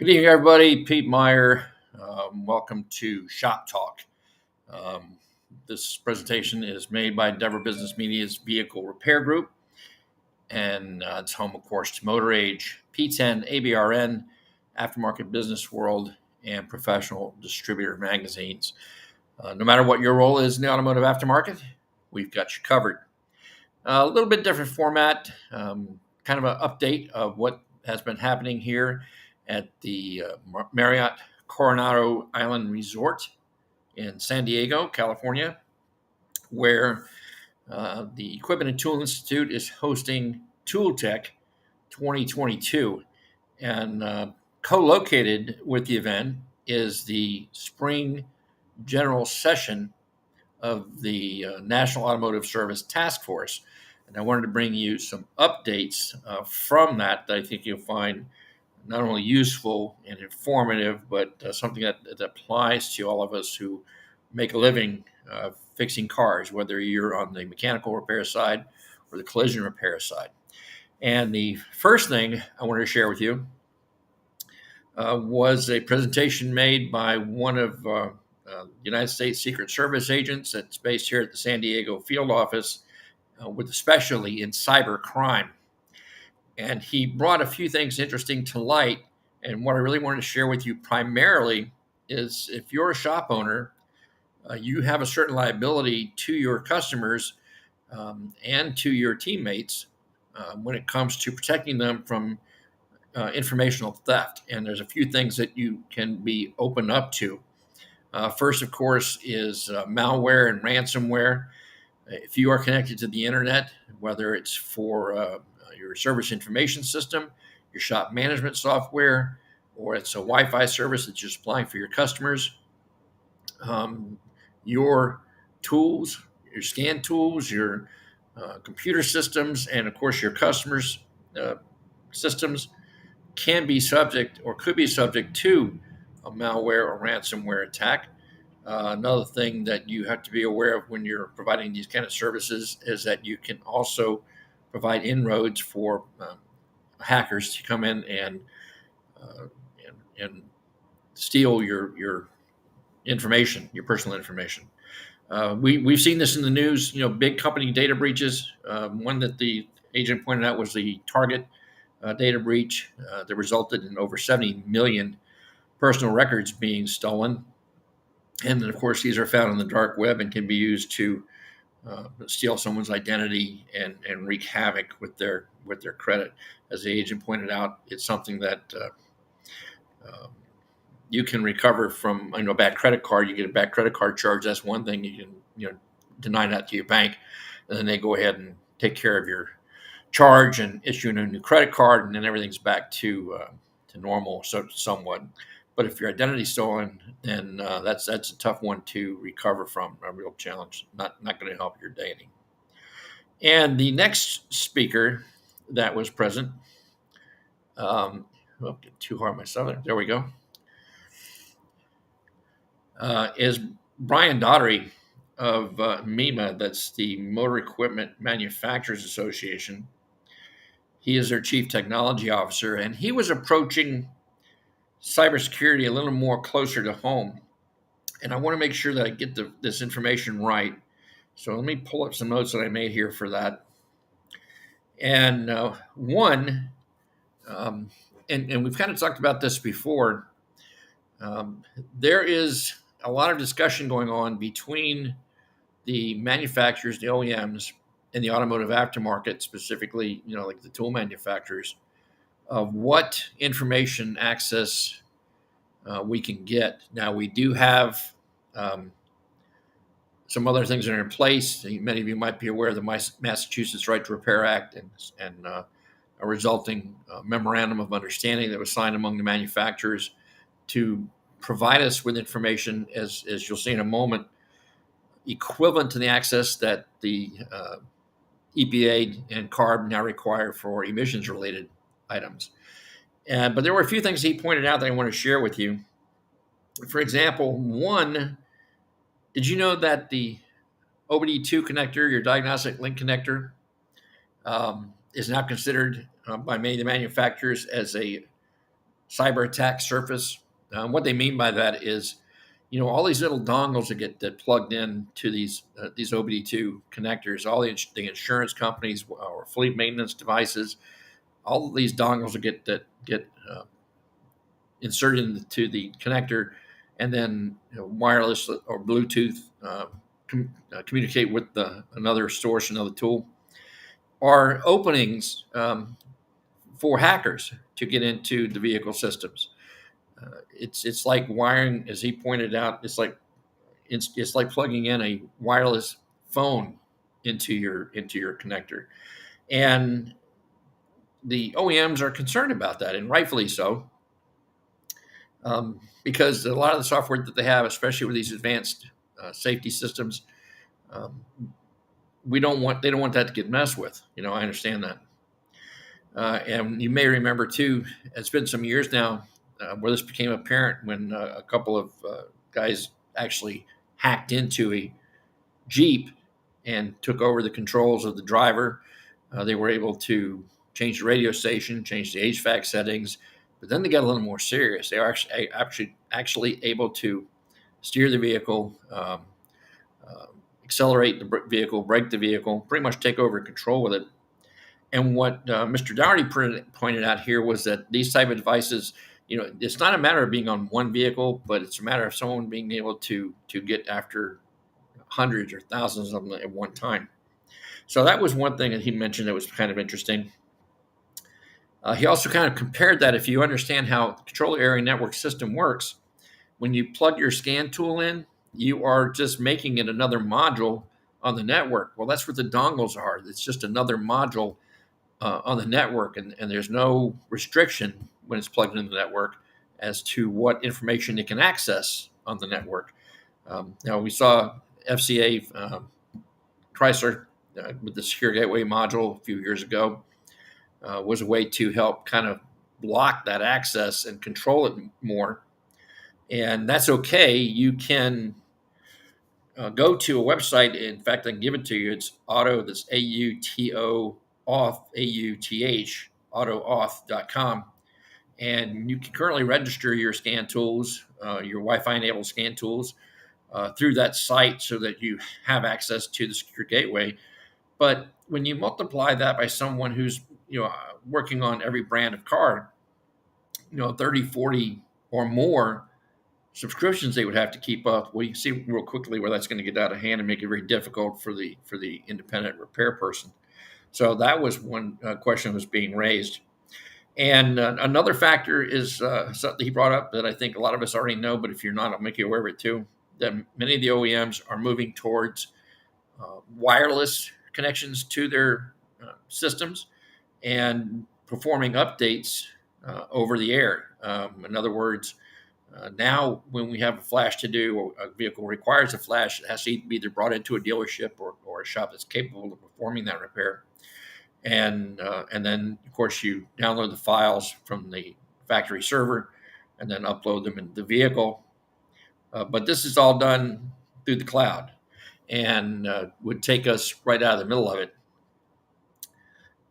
Good evening, everybody. Pete Meyer. Welcome to Shop Talk. Um, this presentation is made by Endeavor Business Media's Vehicle Repair Group, and it's home, of course, to Motor Age, PTEN, ABRN, Aftermarket Business World, and Professional Distributor magazines. No matter what your role is in the automotive aftermarket, we've got you covered. A little bit different format, kind of an update of what has been happening here at the Marriott Coronado Island Resort in San Diego, California, where the Equipment and Tool Institute is hosting Tool Tech 2022. And co-located with the event is the spring general session of the National Automotive Service Task Force. And I wanted to bring you some updates from that I think you'll find not only useful and informative, but something that applies to all of us who make a living fixing cars, whether you're on the mechanical repair side or the collision repair side. And the first thing I wanted to share with you was a presentation made by one of United States Secret Service agents that's based here at the San Diego field office with a specialty in cyber crime. And he brought a few things interesting to light. And what I really wanted to share with you primarily is if you're a shop owner, you have a certain liability to your customers and to your teammates when it comes to protecting them from informational theft. And there's a few things that you can be open up to. First, of course, is malware and ransomware. If you are connected to the internet, whether it's for your service information system, your shop management software, or it's a Wi-Fi service that you're supplying for your customers, your tools, your scan tools, your computer systems, and of course your customers' systems can be subject or could be subject to a malware or ransomware attack. Another thing that you have to be aware of when you're providing these kind of services is that you can also provide inroads for hackers to come in and steal your information, your personal information. We've seen this in the news. Big company data breaches. One that the agent pointed out was the Target data breach that resulted in over 70 million personal records being stolen. And then, of course, these are found on the dark web and can be used to steal someone's identity and wreak havoc with their credit. As the agent pointed out, it's something that you can recover from. A bad credit card. You get a bad credit card charge. That's one thing. You can deny that to your bank, and then they go ahead and take care of your charge and issue a new credit card, and then everything's back to normal, so somewhat. But if your identity's stolen, then that's a tough one to recover from. A real challenge. Not going to help your dating. And the next speaker that was present, get too hard myself. There we go. Is Brian Daugherty of MEMA. That's the Motor Equipment Manufacturers Association. He is their chief technology officer, and he was approaching cybersecurity a little more closer to home. And I want to make sure that I get this information right. So let me pull up some notes that I made here for that. And and we've kind of talked about this before. There is a lot of discussion going on between the manufacturers, the OEMs, and the automotive aftermarket, specifically, like the tool manufacturers, of what information access we can get. Now, we do have some other things that are in place. Many of you might be aware of the Massachusetts Right to Repair Act and a resulting memorandum of understanding that was signed among the manufacturers to provide us with information, as you'll see in a moment, equivalent to the access that the EPA and CARB now require for emissions-related items. But there were a few things he pointed out that I want to share with you. For example, one, did you know that the OBD2 connector, your diagnostic link connector, is now considered by many of the manufacturers as a cyber attack surface. What they mean by that is, all these little dongles that plugged in to these OBD2 connectors, all the insurance companies or fleet maintenance devices, all of these dongles that get inserted into the connector, and then wireless or Bluetooth communicate with another source, another tool, are openings for hackers to get into the vehicle systems. It's like wiring, as he pointed out. It's like plugging in a wireless phone into your connector, and the OEMs are concerned about that, and rightfully so, because a lot of the software that they have, especially with these advanced safety systems, they don't want that to get messed with. I understand that, and you may remember too. It's been some years now where this became apparent when a couple of guys actually hacked into a Jeep and took over the controls of the driver. They were able to change the radio station, change the HVAC settings, but then they got a little more serious. They are actually able to steer the vehicle, accelerate the vehicle, brake the vehicle, pretty much take over control with it. And what Mr. Dougherty pointed out here was that these type of devices, it's not a matter of being on one vehicle, but it's a matter of someone being able to get after hundreds or thousands of them at one time. So that was one thing that he mentioned that was kind of interesting. He also kind of compared that, if you understand how the control area network system works, when you plug your scan tool in, you are just making it another module on the network. Well, that's what the dongles are. It's just another module on the network, and there's no restriction when it's plugged into the network as to what information it can access on the network. Now, we saw FCA Chrysler with the secure gateway module a few years ago was a way to help kind of block that access and control it more. And that's okay. You can go to a website. In fact, I can give it to you. It's auto, that's AUTO auth, AUTH, autoauth.com. And you can currently register your scan tools, your Wi-Fi enabled scan tools through that site so that you have access to the secure gateway. But when you multiply that by someone who's working on every brand of car, 30, 40 or more subscriptions they would have to keep up. Well, you can see real quickly where that's going to get out of hand and make it very difficult for the independent repair person. So that was one question that was being raised. And another factor is something he brought up that I think a lot of us already know, but if you're not, I'll make you aware of it too, that many of the OEMs are moving towards wireless connections to their systems and performing updates over the air. In other words, now when we have a flash to do, or a vehicle requires a flash, it has to be either brought into a dealership or a shop that's capable of performing that repair. And then, of course, you download the files from the factory server and then upload them into the vehicle. But this is all done through the cloud and would take us right out of the middle of it.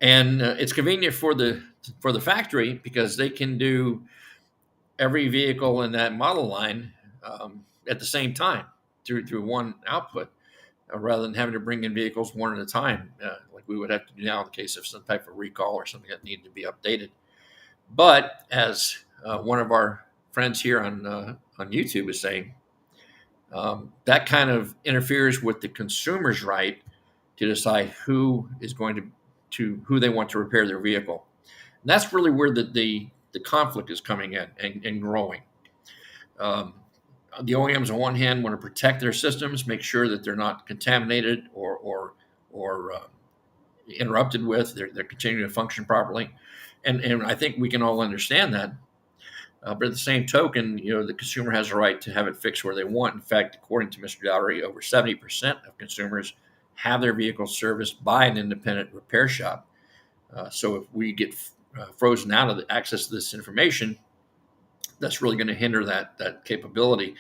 And it's convenient for the factory because they can do every vehicle in that model line at the same time through one output, rather than having to bring in vehicles one at a time, like we would have to do now in the case of some type of recall or something that needed to be updated. But as one of our friends here on YouTube is saying, that kind of interferes with the consumer's right to decide who is going to who they want to repair their vehicle. And that's really where the conflict is coming in and growing. The OEMs on one hand want to protect their systems, make sure that they're not contaminated or interrupted with, they're continuing to function properly. And I think we can all understand that. But at the same token, the consumer has a right to have it fixed where they want. In fact, according to Mr. Dougherty, over 70% of consumers have their vehicles serviced by an independent repair shop. So if we get frozen out of the access to this information, that's really going to hinder that capability.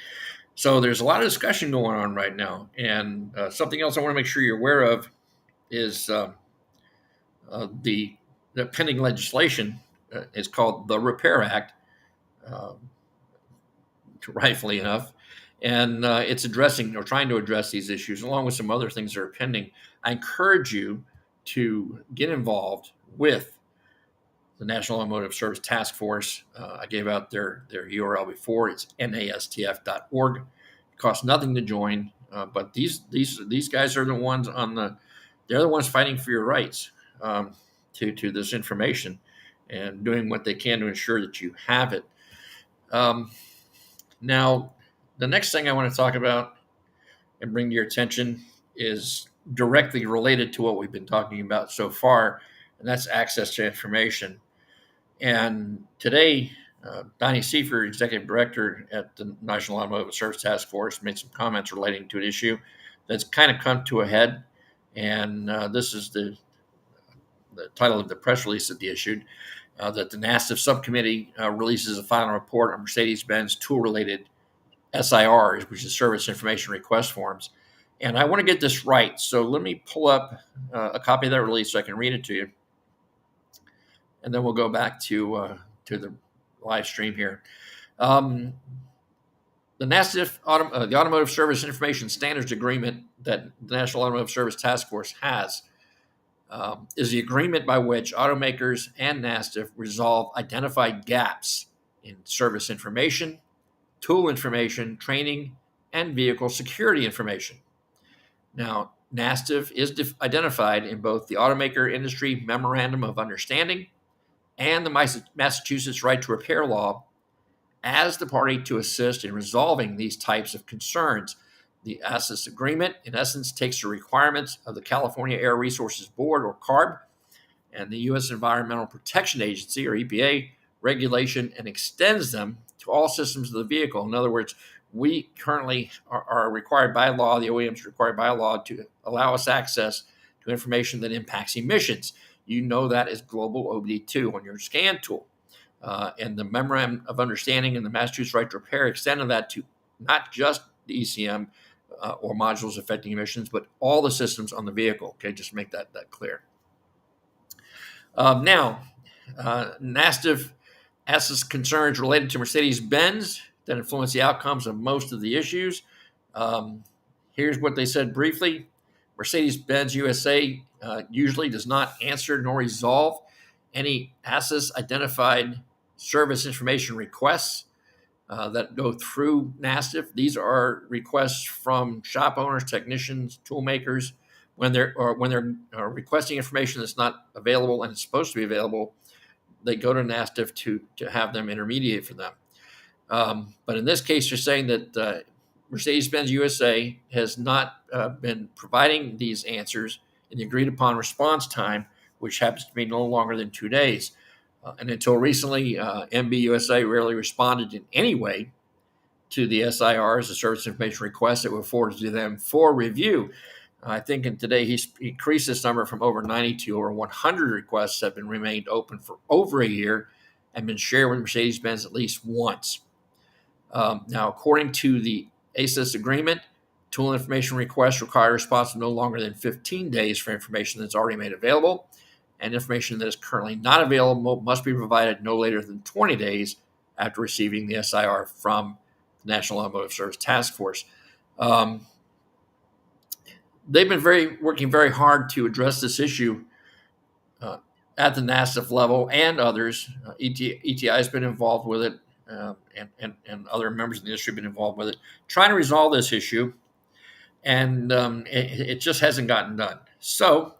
So there's a lot of discussion going on right now. And something else I want to make sure you're aware of is the pending legislation is called the Repair Act, um, rightfully enough. And it's addressing or trying to address these issues along with some other things that are pending. I encourage you to get involved with the National Automotive Service Task Force. I gave out their URL before. It's nastf.org. It costs nothing to join, but these guys are the ones they're the ones fighting for your rights to this information and doing what they can to ensure that you have it. Um, Now, the next thing I want to talk about and bring to your attention is directly related to what we've been talking about so far, and that's access to information. And today, Donnie Seifer, Executive Director at the National Automotive Service Task Force, made some comments relating to an issue that's kind of come to a head. And this is the title of the press release that they issued, that the NASTF subcommittee releases a final report on Mercedes-Benz tool-related SIRs, which is Service Information Request Forms. And I want to get this right. So let me pull up a copy of that release so I can read it to you. And then we'll go back to the live stream here. The NASTF, the Automotive Service Information Standards Agreement that the National Automotive Service Task Force has, is the agreement by which automakers and NASTF resolve identified gaps in service information, tool information, training, and vehicle security information. Now, NASTF is identified in both the Automaker Industry Memorandum of Understanding and the Massachusetts Right to Repair Law as the party to assist in resolving these types of concerns. The ASIS agreement, in essence, takes the requirements of the California Air Resources Board, or CARB, and the U.S. Environmental Protection Agency, or EPA, regulation and extends them to all systems of the vehicle. In other words, we currently are required by law, the OEMs are required by law to allow us access to information that impacts emissions. You know that as global OBD2 on your scan tool. And the Memorandum of Understanding and the Massachusetts Right to Repair extended that to not just the ECM or modules affecting emissions, but all the systems on the vehicle. Okay, just to make that clear. Now, NASTF asks concerns related to Mercedes-Benz that influence the outcomes of most of the issues. Here's what they said briefly. Mercedes-Benz USA usually does not answer nor resolve any ASIS identified service information requests that go through NASTF. These are requests from shop owners, technicians, tool makers. When they're requesting information that's not available and it's supposed to be available, they go to NASTF to have them intermediate for them. But in this case, you're saying that Mercedes-Benz USA has not been providing these answers in the agreed upon response time, which happens to be no longer than 2 days. And until recently, MB USA rarely responded in any way to the SIRs, the service information requests that were forwarded to them for review. I think today he's increased this number from over 90 to over 100 requests have been remained open for over a year and been shared with Mercedes-Benz at least once. Now, according to the ASIS agreement, tool information requests require a response of no longer than 15 days for information that's already made available, and information that is currently not available must be provided no later than 20 days after receiving the SIR from the National Automotive Service Task Force. They've been working very hard to address this issue at the NASTF level and others. ETI has been involved with it, and other members of the industry have been involved with it, trying to resolve this issue, and it just hasn't gotten done. So,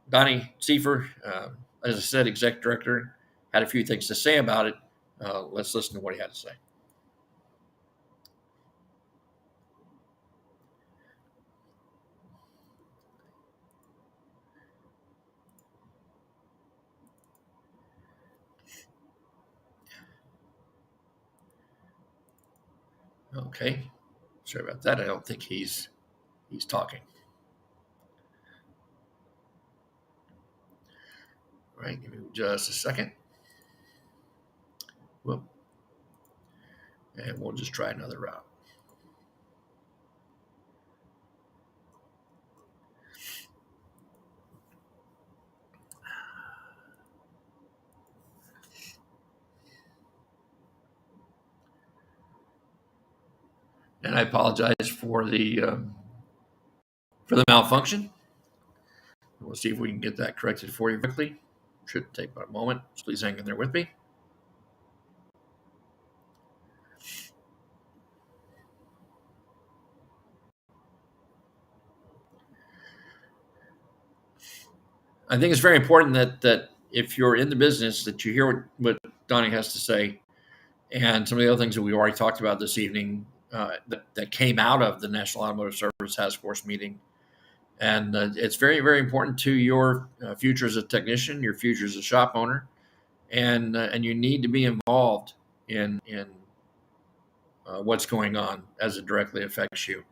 Donnie Seifer, as I said, Executive Director, had a few things to say about it. Let's listen to what he had to say. Okay, sorry about that. I don't think he's talking. All right, give me just a second. Whoop. And we'll just try another route. And I apologize for the malfunction. We'll see if we can get that corrected for you quickly. Should take about a moment. So please hang in there with me. I think it's very important that if you're in the business, that you hear what Donnie has to say, and some of the other things that we already talked about this evening that came out of the National Automotive Service Task Force meeting. And it's very, very important to your future as a technician, your future as a shop owner, and you need to be involved in what's going on as it directly affects you.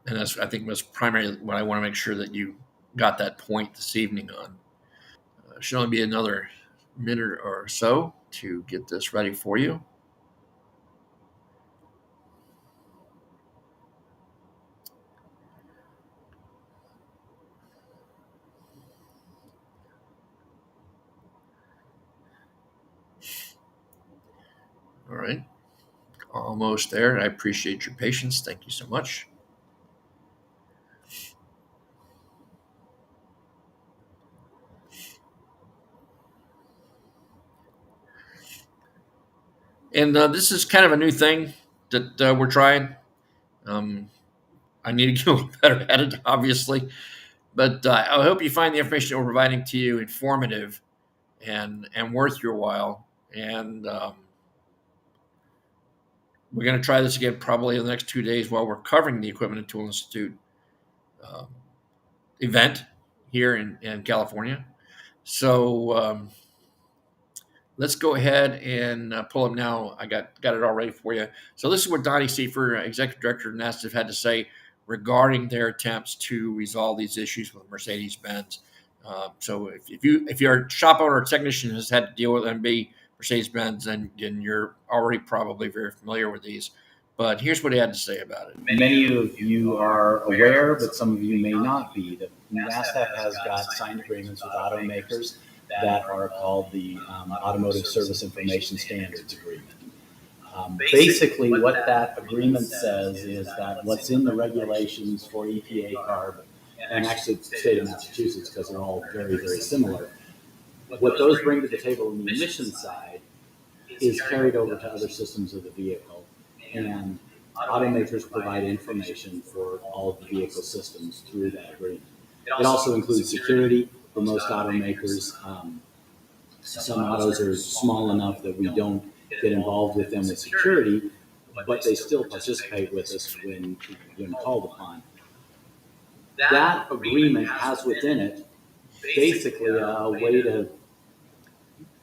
And that's, I think, was primarily what I want to make sure that you got that point this evening on. Should only be another minute or so to get this ready for you. All right, almost there. I appreciate your patience. Thank you so much. And this is kind of a new thing that we're trying. I need to get a little better at it, obviously, but I hope you find the information that we're providing to you informative and worth your while. And we're going to try this again probably in the next 2 days while we're covering the Equipment and Tool Institute event here in California. So let's go ahead and pull up now. I got it all ready for you. So this is what Donnie Seifer, Executive Director of NASTF, had to say regarding their attempts to resolve these issues with Mercedes-Benz. So if you're a shop owner or technician who's had to deal with MB Mercedes-Benz, then you're already probably very familiar with these. But here's what he had to say about it. Many of you are aware, but some of you may not be, that NASTF has got signed agreements with automakers that are called the Automotive Service Information Standards Agreement. Basically, what that agreement says is that what's in the regulations for EPA CARB, and actually the state of Massachusetts, because they're all very, very similar, what those bring to the table on the emissions side is carried over to other systems of the vehicle. And automakers provide information for all of the vehicle systems through that agreement. It also includes security for most automakers. Some autos are small enough that we don't get involved with them with security, but they still participate with us when called upon. That agreement has within it basically a way to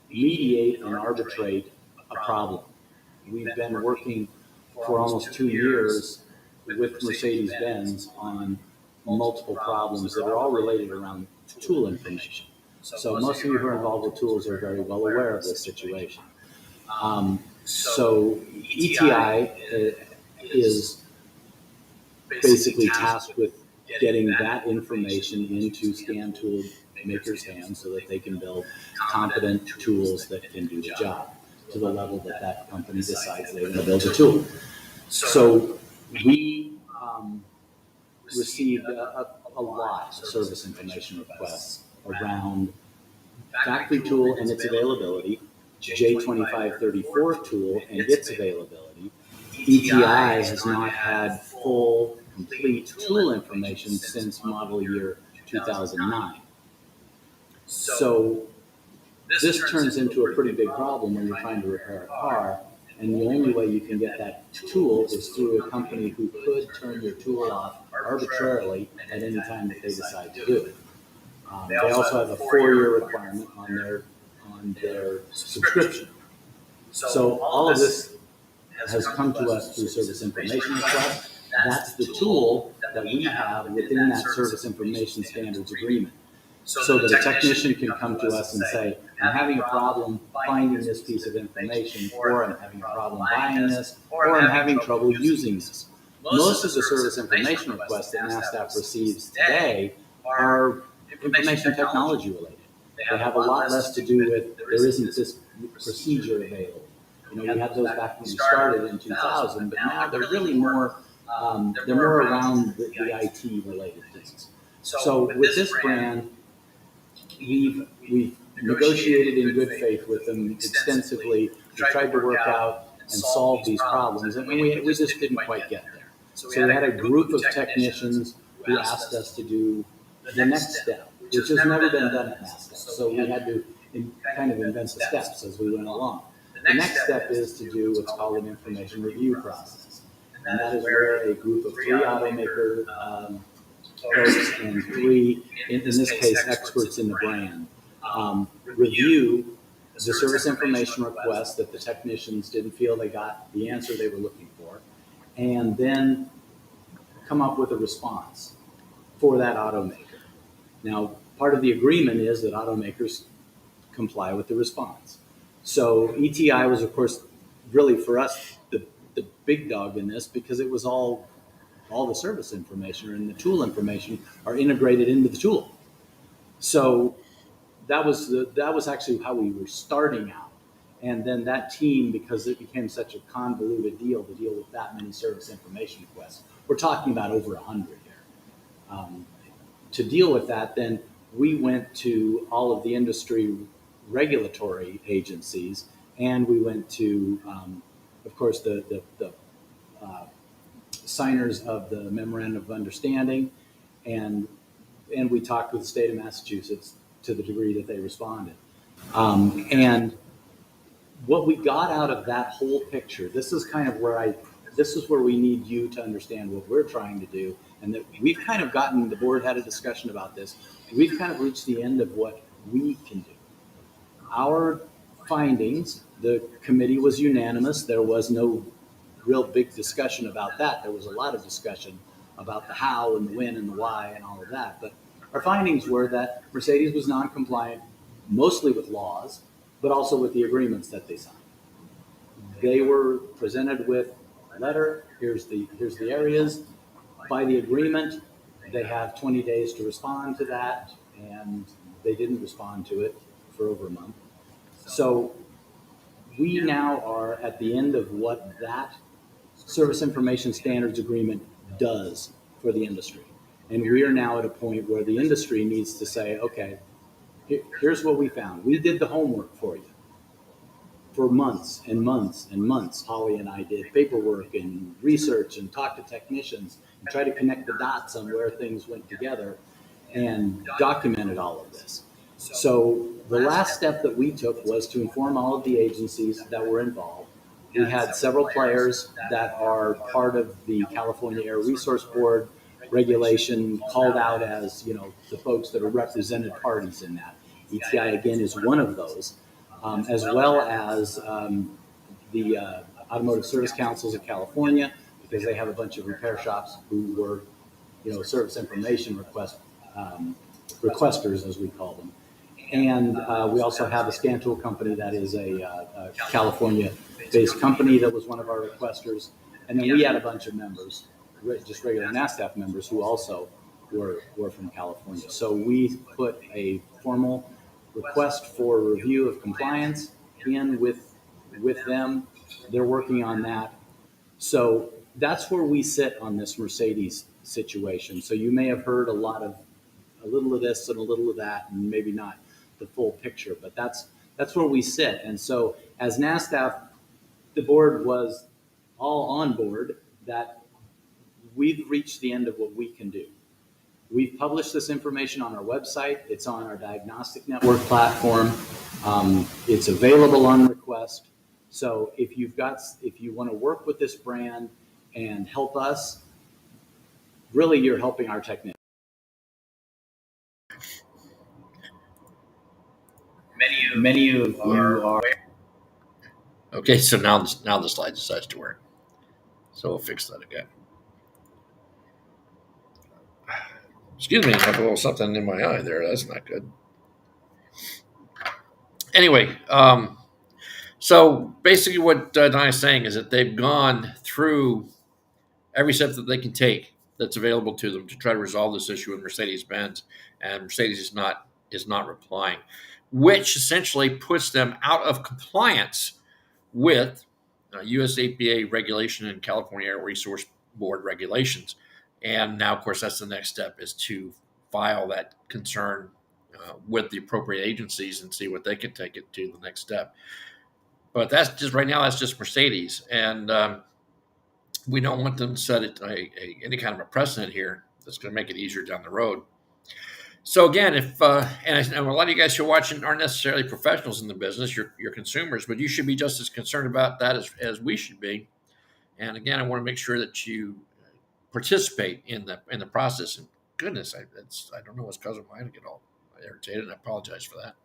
mediate and arbitrate a problem. We've been working for almost 2 years with Mercedes-Benz on multiple problems that are all related around tool information. So most of you who are involved with tools are very well aware of this situation. So ETI is basically tasked with getting that information into scan tool makers' hands so that they can build competent tools that can do the job to the level that that company decides they want to build a tool. So we received a lot of service information requests around factory tool and its availability, J2534 tool and its availability. ETI has not had full, complete tool information since model year 2009. So this turns into a pretty big problem when you're trying to repair a car, and the only way you can get that tool is through a company who could turn your tool off arbitrarily at any time that they decide to do it. They also have a 4-year requirement on their subscription. So all of this has come to us through service information request. That's the tool that we have within that service information standards agreement. So that a technician can come to us and say, I'm having a problem finding this piece of information, or I'm having a problem buying this, or I'm having trouble using this. Most of the service information requests that NASTF receives today are information technology related. They have a lot less to do with there isn't this procedure available. We had those back when we started in 2000, but now they're really more, they're more around the IT related things. So with this brand, we've negotiated in good faith with them extensively. We tried to work out and solve these problems, and we just didn't quite get there. So we had a group of technicians who asked us to do the next step, which has never been done at NASDAQ. So we had to kind of invent the steps as we went along. The next step is to do what's called an information review process. And that is where a group of 3 automaker folks and 3, in this case, experts in the brand, review the service information request that the technicians didn't feel they got the answer they were looking for, and then come up with a response for that automaker. Now, part of the agreement is that automakers comply with the response. So ETI was, of course, really for us the big dog in this, because it was all the service information and the tool information are integrated into the tool. So that was actually how we were starting out. And then that team, because it became such a convoluted deal to deal with that many service information requests, we're talking about over 100 here. To deal with that, then we went to all of the industry regulatory agencies, and we went to, of course, the signers of the Memorandum of Understanding, and we talked with the state of Massachusetts to the degree that they responded. And what we got out of that whole picture, this is where we need you to understand what we're trying to do, and that we've kind of gotten, the board had a discussion about this, we've kind of reached the end of what we can do. Our findings, the committee was unanimous. There was no real big discussion about that. There was a lot of discussion about the how and the when and the why and all of that. But our findings were that Mercedes was non-compliant, mostly with laws, but also with the agreements that they signed. They were presented with a letter, here's the areas. By the agreement, they have 20 days to respond to that, and they didn't respond to it for over a month. So we now are at the end of what that Service Information Standards Agreement does for the industry. And we are now at a point where the industry needs to say, okay, here's what we found. We did the homework for you for months and months and months. Holly and I did paperwork and research and talked to technicians and tried to connect the dots on where things went together and documented all of this. So the last step that we took was to inform all of the agencies that were involved. We had several players that are part of the California Air Resource Board regulation called out as, the folks that are represented parties in that. ETI, again, is one of those, as well as the Automotive Service Councils of California, because they have a bunch of repair shops who were, service information requesters, as we call them. And we also have a scan tool company that is a California-based company that was one of our requesters. And then we had a bunch of members, just regular NASDAQ members, who also were from California. So we put a formal request for review of compliance in with them. They're working on that. So that's where we sit on this Mercedes situation. So you may have heard a little of this and a little of that, and maybe not the full picture, but that's where we sit. And so as NASDAQ, the board was all on board that we've reached the end of what we can do. We've published this information on our website. It's on our diagnostic network platform. It's available on request. So if you want to work with this brand and help us, really you're helping our technicians. Many of you are. Okay, so now the slide decides to work. So we'll fix that again. Excuse me, I have a little something in my eye there. That's not good. Anyway, so basically what Donna's saying is that they've gone through every step that they can take that's available to them to try to resolve this issue with Mercedes-Benz, and Mercedes is not replying, which essentially puts them out of compliance with US EPA regulation and California Air Resource Board regulations. And now, of course, that's the next step, is to file that concern with the appropriate agencies and see what they can take it to the next step. But that's just right now, that's just Mercedes. And we don't want them to set any kind of a precedent here that's going to make it easier down the road. So again, if and a lot of you guys who are watching aren't necessarily professionals in the business, you're consumers, but you should be just as concerned about that as we should be. And again, I want to make sure that you participate in the process. And goodness, I don't know what's causing mine to get all irritated, and I apologize for that.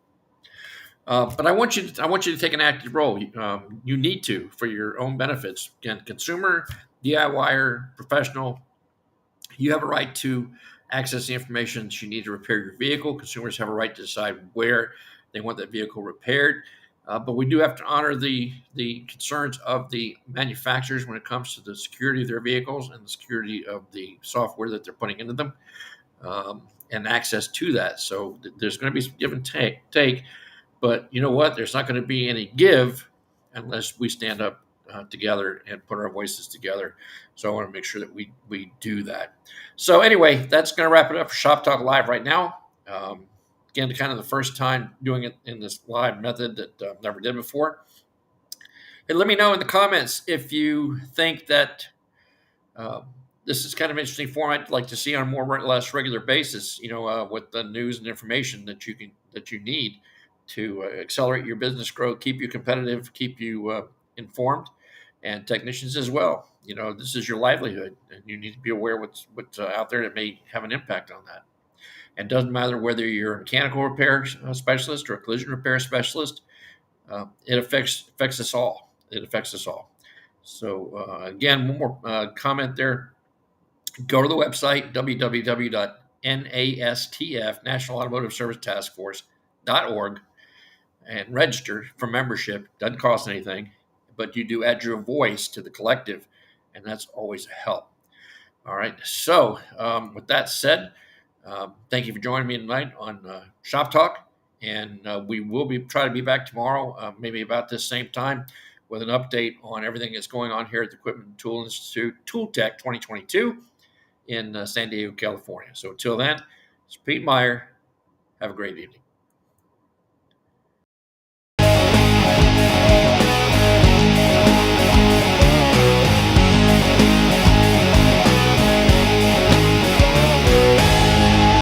But I want you to take an active role. You need to, for your own benefits. Again, consumer, DIYer, professional, you have a right to access the information that you need to repair your vehicle. Consumers have a right to decide where they want that vehicle repaired. But we do have to honor the concerns of the manufacturers when it comes to the security of their vehicles and the security of the software that they're putting into them, and access to that. So there's going to be some give and take. But you know what? There's not going to be any give unless we stand up together and put our voices together. So I want to make sure that we do that. So anyway, that's going to wrap it up for Shop Talk Live right now. Again, kind of the first time doing it in this live method that I've never did before. And let me know in the comments if you think that this is kind of an interesting format I'd like to see on a more or less regular basis, with the news and information that you need to accelerate your business growth, keep you competitive, keep you informed, and technicians as well. This is your livelihood, and you need to be aware what's out there that may have an impact on that. And it doesn't matter whether you're a mechanical repair specialist or a collision repair specialist. It affects us all. It affects us all. So again, one more comment there. Go to the website, www.NASTF, National Automotive Service Task Force.org, and register for membership. Doesn't cost anything, but you do add your voice to the collective, and that's always a help. All right. So with that said, thank you for joining me tonight on Shop Talk, and we will try to be back tomorrow, maybe about this same time, with an update on everything that's going on here at the Equipment and Tool Institute Tool Tech 2022 in San Diego, California. So until then, it's Pete Meyer. Have a great evening.